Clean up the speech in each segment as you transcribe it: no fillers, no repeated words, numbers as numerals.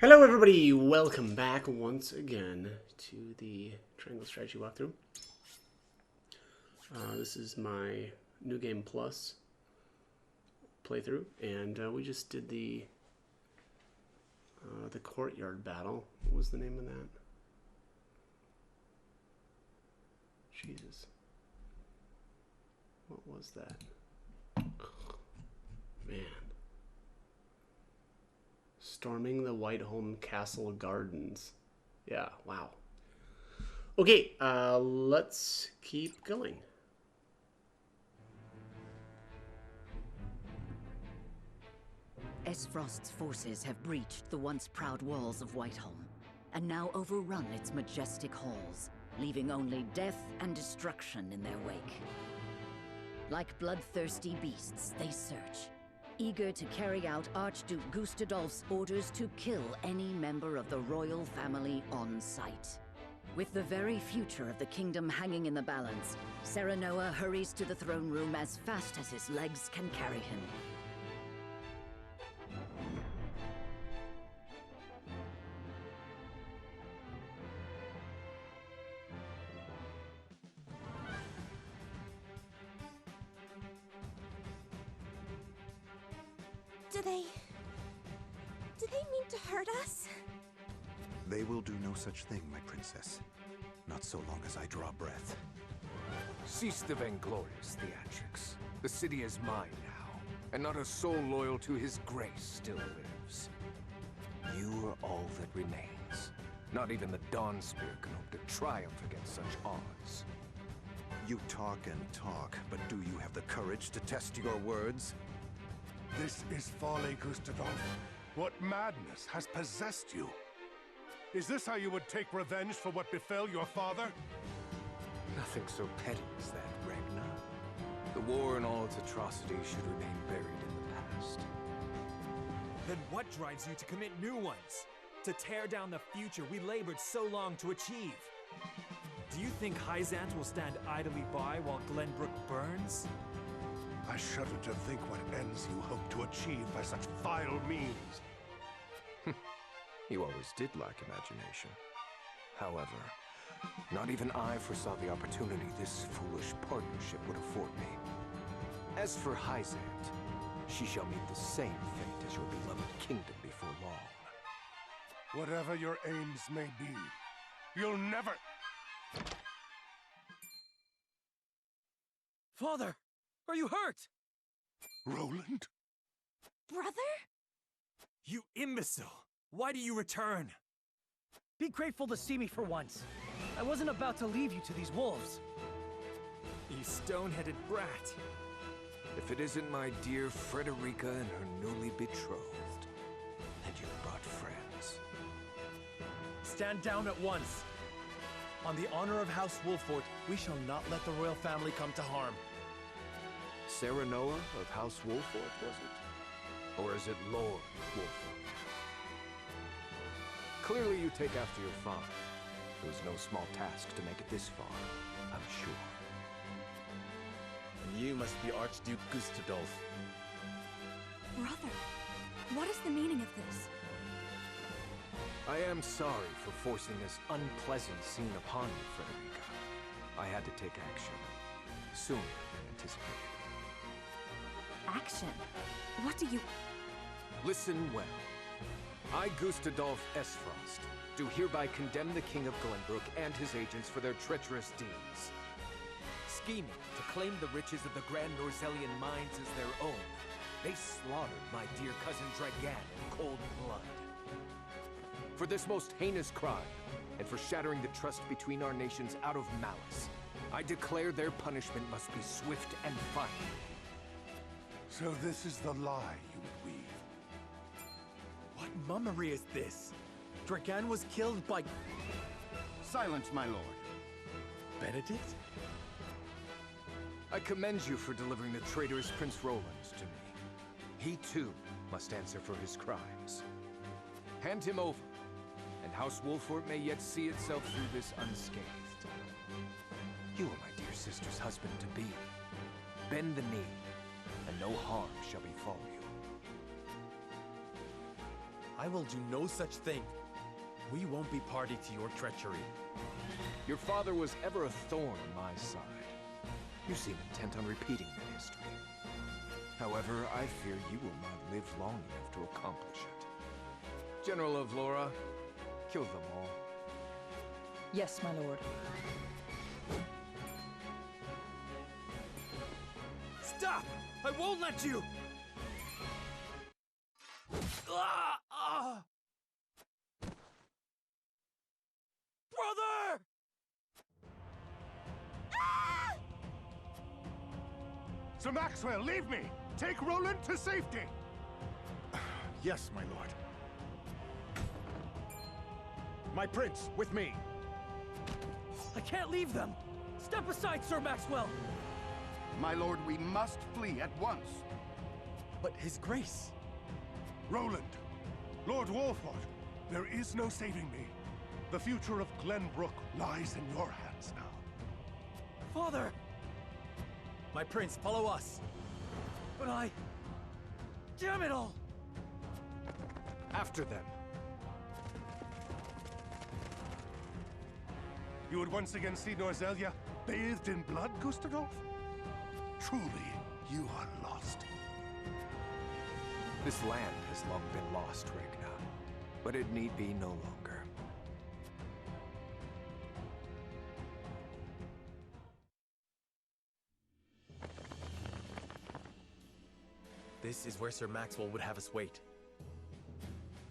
Hello everybody, welcome back once again to the Triangle Strategy walkthrough. This is my New Game Plus playthrough, and we just did the courtyard battle. What was the name of that? Jesus. What was that? Man. Storming the Whiteholm Castle Gardens. Yeah, wow. Okay, let's keep going. Esfrost's forces have breached the once proud walls of Whiteholm, and now overrun its majestic halls, leaving only death and destruction in their wake. Like bloodthirsty beasts, they search, eager to carry out Archduke Gustadolf's orders to kill any member of the royal family on sight. With the very future of the kingdom hanging in the balance, Serenoa hurries to the throne room as fast as his legs can carry him. Do they mean to hurt us? They will do no such thing, my princess. Not so long as I draw breath. Cease the vainglorious theatrics. The city is mine now, and not a soul loyal to his grace still lives. You are all that remains. Not even the Dawnspear can hope to triumph against such odds. You talk and talk, but do you have the courage to test your words? This is folly, Gustadolf. What madness has possessed you? Is this how you would take revenge for what befell your father? Nothing so petty as that, Ragnar. The war and all its atrocities should remain buried in the past. Then what drives you to commit new ones? To tear down the future we labored so long to achieve? Do you think Hyzant will stand idly by while Glenbrook burns? I shudder to think what ends you hope to achieve by such vile means. You always did lack imagination. However, not even I foresaw the opportunity this foolish partnership would afford me. As for Hyzant, she shall meet the same fate as your beloved kingdom before long. Whatever your aims may be, you'll never... Father! Are you hurt? Roland? Brother? You imbecile! Why do you return? Be grateful to see me for once. I wasn't about to leave you to these wolves. You stone-headed brat. If it isn't my dear Frederica and her newly betrothed, then you've brought friends. Stand down at once. On the honor of House Wolffort, we shall not let the royal family come to harm. Serenoa of House Wolffort, was it? Or is it Lord Wolffort? Clearly you take after your father. It was no small task to make it this far, I'm sure. And you must be Archduke Gustadolf. Brother, what is the meaning of this? I am sorry for forcing this unpleasant scene upon you, Frederica. I had to take action. Sooner than anticipated. Action? What do you... Listen well. I, Gustadolf Esfrost, do hereby condemn the King of Glenbrook and his agents for their treacherous deeds. Scheming to claim the riches of the Grand Norzelian mines as their own, they slaughtered my dear cousin Dragan in cold blood. For this most heinous crime, and for shattering the trust between our nations out of malice, I declare their punishment must be swift and final. So this is the lie you would weave. What mummery is this? Dragan was killed by... Silence, my lord. Benedict? I commend you for delivering the traitorous Prince Roland to me. He too must answer for his crimes. Hand him over, and House Wolffort may yet see itself through this unscathed. You are my dear sister's husband-to-be. Bend the knee, and no harm shall befall you. I will do no such thing. We won't be party to your treachery. Your father was ever a thorn in my side. You seem intent on repeating that history. However, I fear you will not live long enough to accomplish it. General of Laura, kill them all. Yes, my lord. Stop! I won't let you! Ah! Ah! Brother! Sir Maxwell, leave me! Take Roland to safety! Yes, my lord. My prince, with me. I can't leave them! Step aside, Sir Maxwell! My lord, we must flee at once. But His Grace... Roland! Lord Wolford, there is no saving me. The future of Glenbrook lies in your hands now. Father! My prince, follow us! But I... Damn it all! After them. You would once again see Norzelia bathed in blood, Gustadolf? Truly, you are lost. This land has long been lost, Regna. But it need be no longer. This is where Sir Maxwell would have us wait.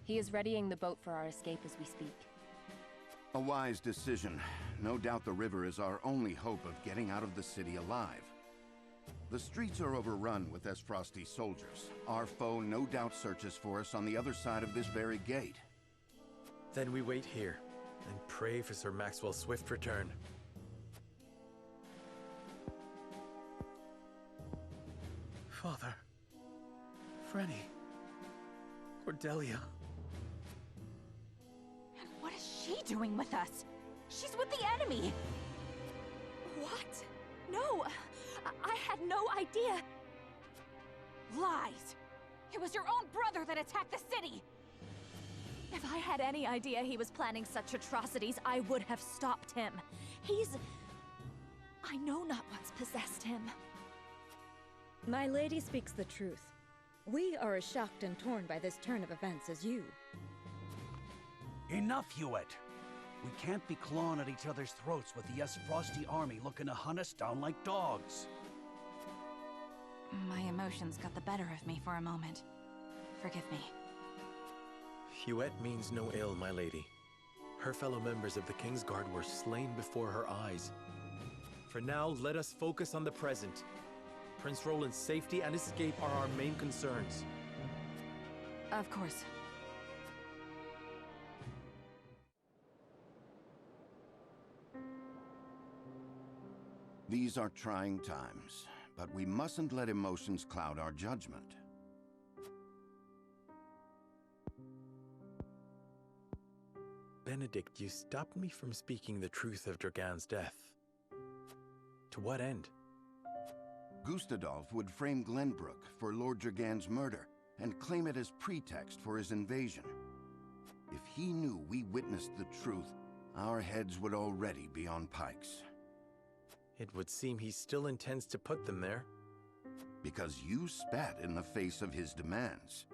He is readying the boat for our escape as we speak. A wise decision. No doubt the river is our only hope of getting out of the city alive. The streets are overrun with Esfrosti soldiers. Our foe no doubt searches for us on the other side of this very gate. Then we wait here, and pray for Sir Maxwell's swift return. Father... Frenny... Cordelia... And what is she doing with us? She's with the enemy! What? No! I had no idea! Lies! It was your own brother that attacked the city! If I had any idea he was planning such atrocities, I would have stopped him. I know not what's possessed him. My lady speaks the truth. We are as shocked and torn by this turn of events as you. Enough, Hewitt! We can't be clawing at each other's throats with the Esfrosti army looking to hunt us down like dogs. My emotions got the better of me for a moment. Forgive me. Huette means no ill, my lady. Her fellow members of the King's Guard were slain before her eyes. For now, let us focus on the present. Prince Roland's safety and escape are our main concerns. Of course. These are trying times, but we mustn't let emotions cloud our judgment. Benedict, you stopped me from speaking the truth of Dragan's death. To what end? Gustadolf would frame Glenbrook for Lord Dragan's murder and claim it as pretext for his invasion. If he knew we witnessed the truth, our heads would already be on pikes. It would seem he still intends to put them there. Because you spat in the face of his demands.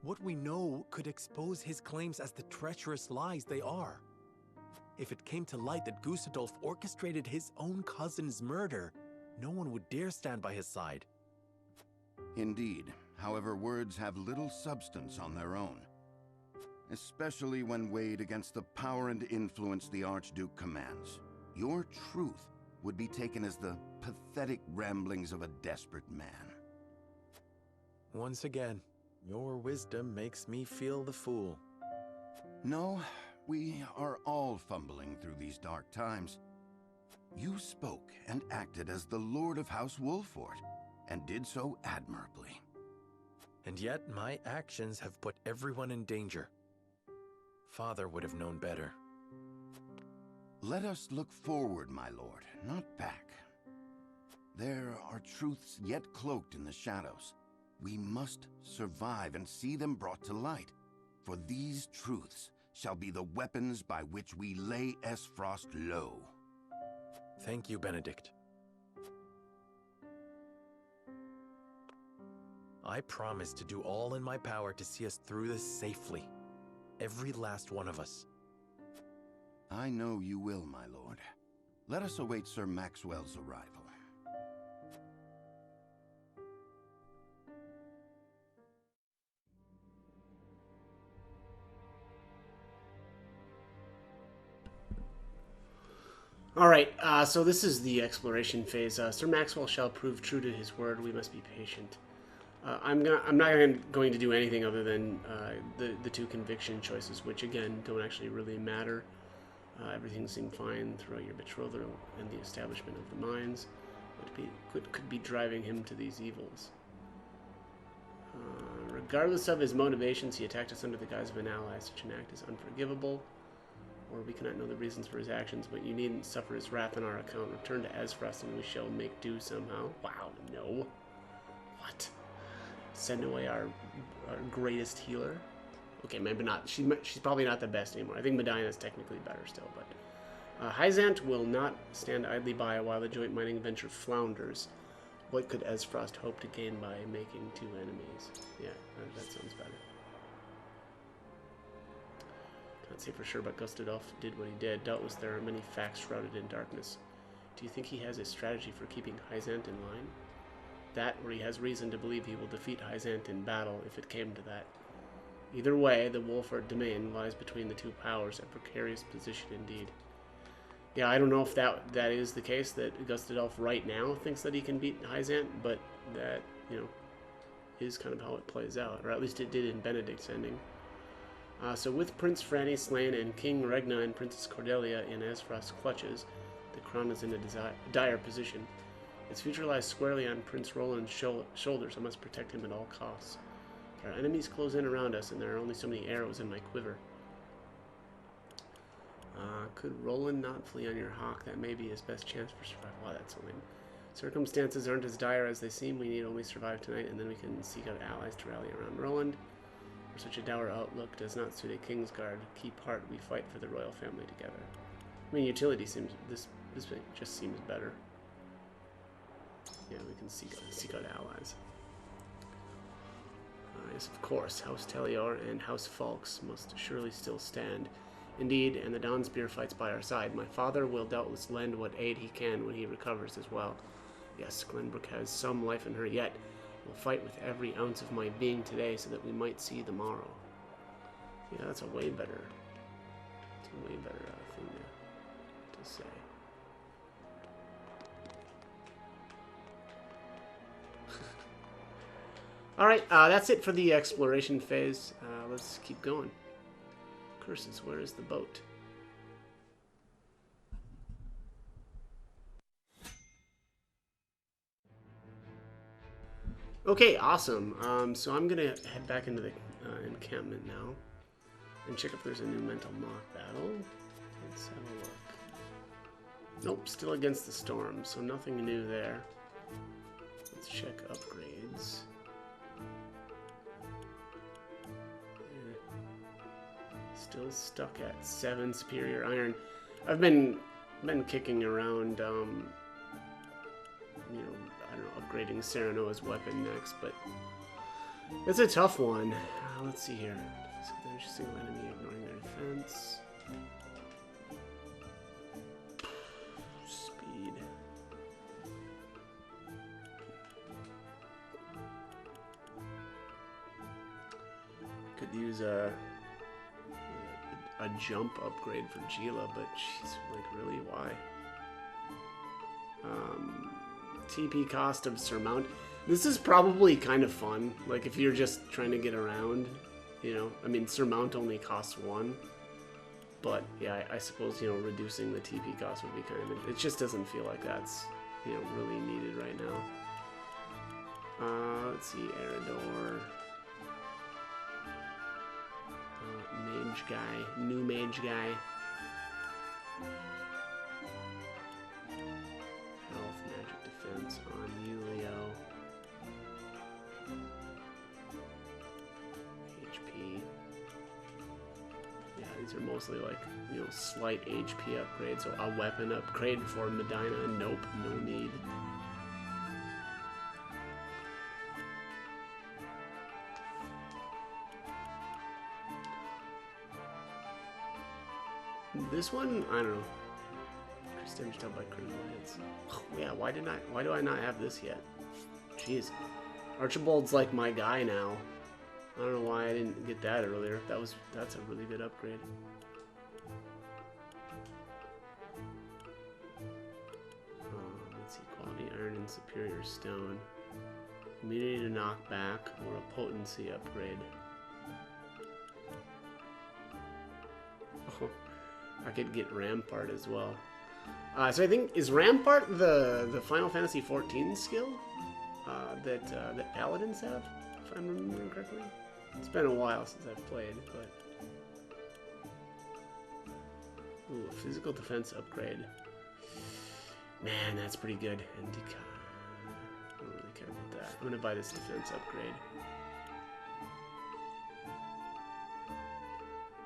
What we know could expose his claims as the treacherous lies they are. If it came to light that Gustadolf orchestrated his own cousin's murder, no one would dare stand by his side. Indeed. However, words have little substance on their own. Especially when weighed against the power and influence the Archduke commands. Your truth would be taken as the pathetic ramblings of a desperate man. Once again, your wisdom makes me feel the fool. No, we are all fumbling through these dark times. You spoke and acted as the Lord of House Wolford, and did so admirably. And yet my actions have put everyone in danger. Father would have known better. Let us look forward, my lord, not back. There are truths yet cloaked in the shadows. We must survive and see them brought to light. For these truths shall be the weapons by which we lay Esfrost low. Thank you, Benedict. I promise to do all in my power to see us through this safely. Every last one of us. I know you will, my lord. Let us await Sir Maxwell's arrival. Alright, so this is the exploration phase. Sir Maxwell shall prove true to his word. We must be patient. I'm not going to do anything other than the two conviction choices, which again don't actually really matter. Everything seemed fine throughout your betrothal and the establishment of the mines, but could be driving him to these evils. Regardless of his motivations, he attacked us under the guise of an ally. Such an act is unforgivable, or we cannot know the reasons for his actions, but you needn't suffer his wrath on our account. Return to Esfrost and we shall make do somehow. Wow, no. What? Send away our greatest healer? Okay, maybe not. She's probably not the best anymore. I think Medina is technically better still, but... Hyzant will not stand idly by while the joint mining venture flounders. What could Esfrost hope to gain by making two enemies? Yeah, that sounds better. Can't say for sure, but Gustadolf did what he did. Doubtless there are many facts shrouded in darkness. Do you think he has a strategy for keeping Hyzant in line? That, or he has reason to believe he will defeat Hyzant in battle if it came to that. Either way, the Wolford domain lies between the two powers, a precarious position indeed. Yeah, I don't know if that is the case, that Gustadolf right now thinks that he can beat Hyzant, but that, you know, is kind of how it plays out, or at least it did in Benedict's ending. So with Prince Franny slain and King Regna and Princess Cordelia in Esfrost's clutches, the crown is in a dire position. Its future lies squarely on Prince Roland's shoulders. I must protect him at all costs. Our enemies close in around us, and there are only so many arrows in my quiver. Could Roland not flee on your hawk? That may be his best chance for survival. Wow, that's lame. Circumstances aren't as dire as they seem. We need only survive tonight, and then we can seek out allies to rally around Roland. For such a dour outlook does not suit a Kingsguard. Keep heart, we fight for the royal family together. I mean, utility seems... This just seems better. Yeah, we can seek out allies. Yes, of course, House Telior and House Falks must surely still stand. Indeed, and the Dawnspear fights by our side. My father will doubtless lend what aid he can when he recovers as well. Yes, Glenbrook has some life in her yet. We'll fight with every ounce of my being today so that we might see the morrow. Yeah, that's a way better... It's a way better thing to say. Alright, that's it for the exploration phase. Let's keep going. Curses, where is the boat? Okay, awesome. So I'm gonna head back into the encampment now and check if there's a new mental mock battle. Let's have a look. Nope, still against the storm, so nothing new there. Let's check upgrades. Still stuck at 7 superior iron. I've been kicking around, you know, I don't know, upgrading Serenoa's weapon next, but it's a tough one. Let's see here. So there's a single enemy ignoring their defense. Speed. Could use a jump upgrade for Gila, but she's like, really, why? TP cost of Surmount. This is probably kind of fun, like if you're just trying to get around, you know. I mean, Surmount only costs 1, but yeah, I suppose, you know, reducing the TP cost would be kind of... It just doesn't feel like that's, you know, really needed right now. Let's see, Eredor. Mage guy, new mage guy. Health, magic defense on Yulio. HP. These are mostly like, you know, slight HP upgrades. So a weapon upgrade for Medina, nope, no need. This one, I don't know. Increased damage dealt by critical hits. Oh, yeah, why do I not have this yet? Jeez. Archibald's like my guy now. I don't know why I didn't get that earlier. That's a really good upgrade. Let's see, quality iron and superior stone. Immunity to knockback or a potency upgrade. Oh, I could get Rampart as well. So I think, is Rampart the Final Fantasy XIV skill that Paladins have, if I'm remembering correctly? It's been a while since I've played, but... Ooh, physical defense upgrade. Man, that's pretty good. And I don't really care about that. I'm gonna buy this defense upgrade.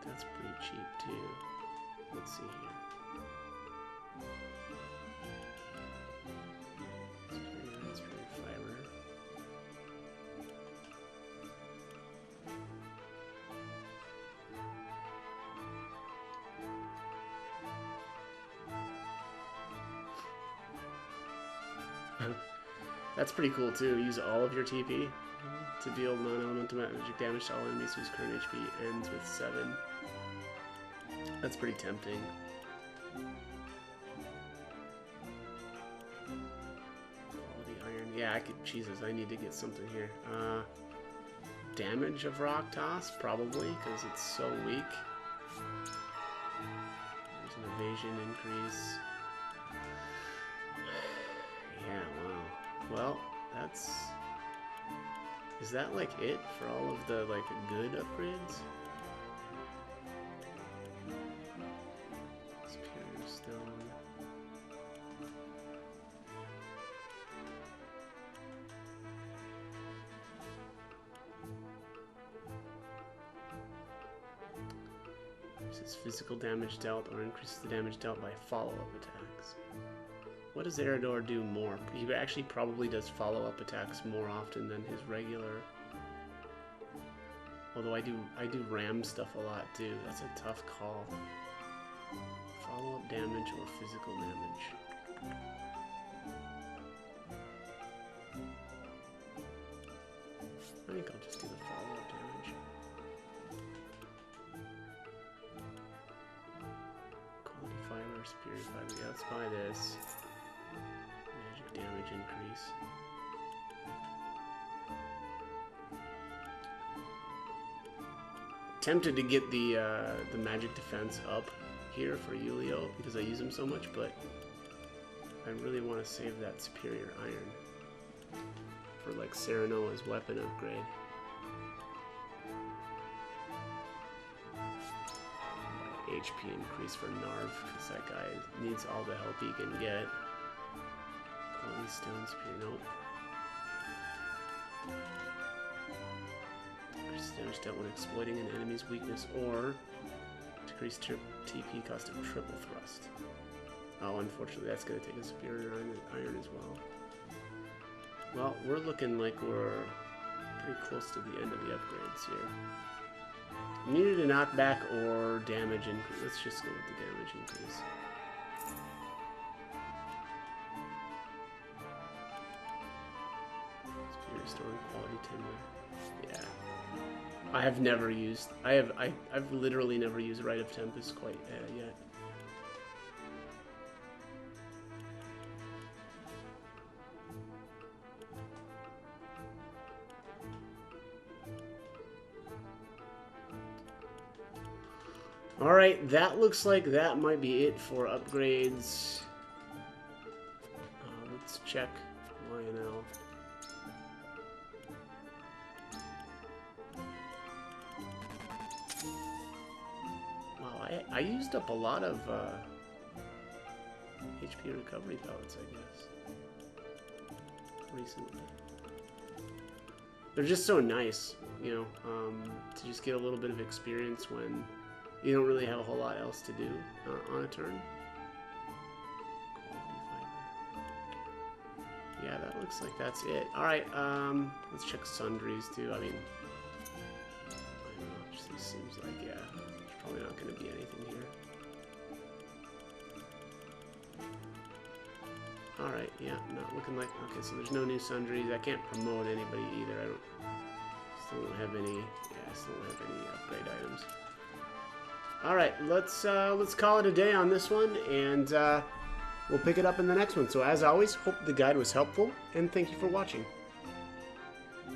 That's pretty cheap too. Let's see here. That's pretty fiber. That's pretty cool too. Use all of your TP to deal non-elemental magic damage to all enemies whose current HP ends with 7. That's pretty tempting. Quality iron. Yeah, I could. Jesus, I need to get something here. Damage of rock toss, probably, because it's so weak. There's an evasion increase. Yeah, wow. Well, that's... Is that like it for all of the like good upgrades? Superior stone. This is physical damage dealt or increases the damage dealt by follow-up attacks. What does Eridor do more? He actually probably does follow-up attacks more often than his regular. Although I do ram stuff a lot too. That's a tough call. Follow-up damage or physical damage. I think I'll just do the follow-up damage. Quality fiber, superior fiber. Yeah, let's buy this. Magic damage increase. Tempted to get the magic defense up here for Yulio because I use him so much, but I really want to save that superior iron for like Serenoa's weapon upgrade. HP increase for Narv because that guy needs all the help he can get. Quality stone superior, nope. Increase damage dealt when exploiting an enemy's weakness or decrease TP cost of triple thrust. Oh, unfortunately that's going to take a superior iron as well. Well, we're looking like we're pretty close to the end of the upgrades here. Immunity to knockback or damage increase. Let's just go with the damage increase. Superior storing quality timber. Yeah. I have never used. I've literally never used Rite of Tempest quite yet. Alright, that looks like that might be it for upgrades. Let's check Lionel. Wow, I used up a lot of HP recovery pellets, I guess, recently. They're just so nice, you know, to just get a little bit of experience when You don't really have a whole lot else to do on a turn. Yeah, that looks like that's it. Alright, let's check sundries too. I mean, I don't know, it just seems like, yeah, there's probably not going to be anything here. Alright, yeah, not looking like, okay, so there's no new sundries. I can't promote anybody either. Still don't have any, yeah, still don't have any upgrade items. Alright, let's call it a day on this one, and we'll pick it up in the next one. So as always, hope the guide was helpful, and thank you for watching.